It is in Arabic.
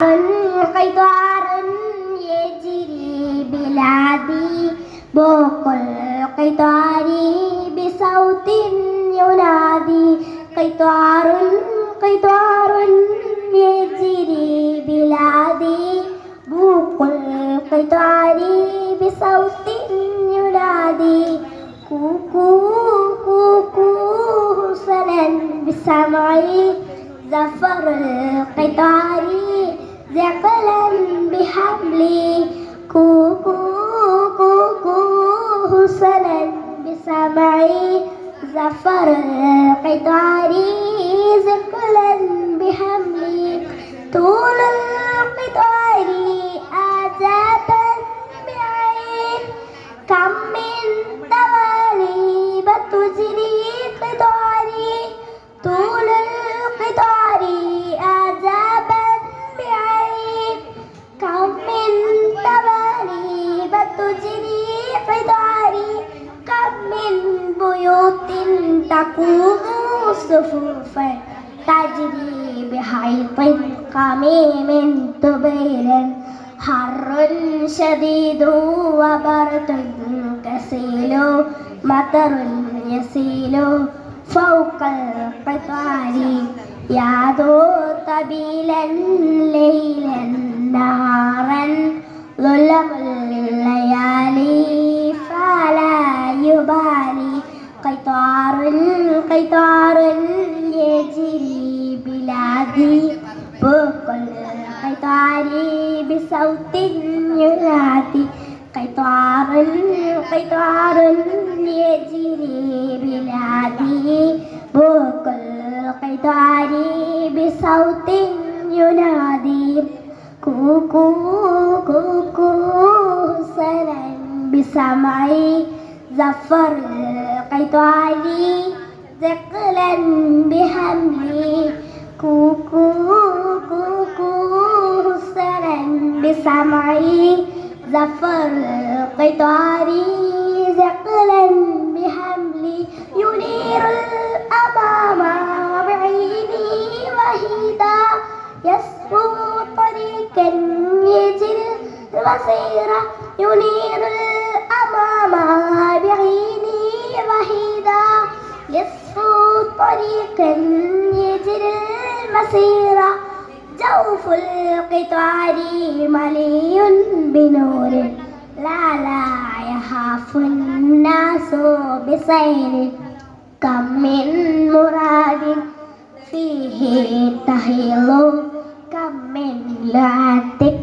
قطار يجري بلادي بوق القطار بصوت ينادي قطار يجري بلادي بوق القطار بصوت ينادي كوكو كوكو حسنا بسمعي زفر القطار ثقلا بحملي كوكو كوكو حسنا بسمعي زفر القطار ثقلا بحملي طول القطار عذابا بعين كم من دواليب تجري قطاري طول القطار عذابا بعين كم من دواليب تجري قطاري كم من بيوت تقوم صفوفا تجري بحيط قميم طويل حر شديد وبرد كسيل مطر يسيل فوق القطار يعدو طبيلا ليلا نهارا ظلم الليالي فلا يبالي قطار يجري بلادي فوق القطار بصوت ينادي قطار يجري بلادي فوق القطار بصوت ينادي كوكو كوكو حسنا بسمعي زفر القطار ثقلا بحملي كوكو كوكو حسنا بسمعي زفر القطار ثقلا بحملي ينير الأمام بعيني وحيدا يسفو طريقا يجري المسيرة ينير الأمام بعيني وحيدا يسفو طريقا يجري المسيرة جوف القطار مليء بنور لا يخاف الناس بسير كم من مراد فيه تهيل كم من لعتك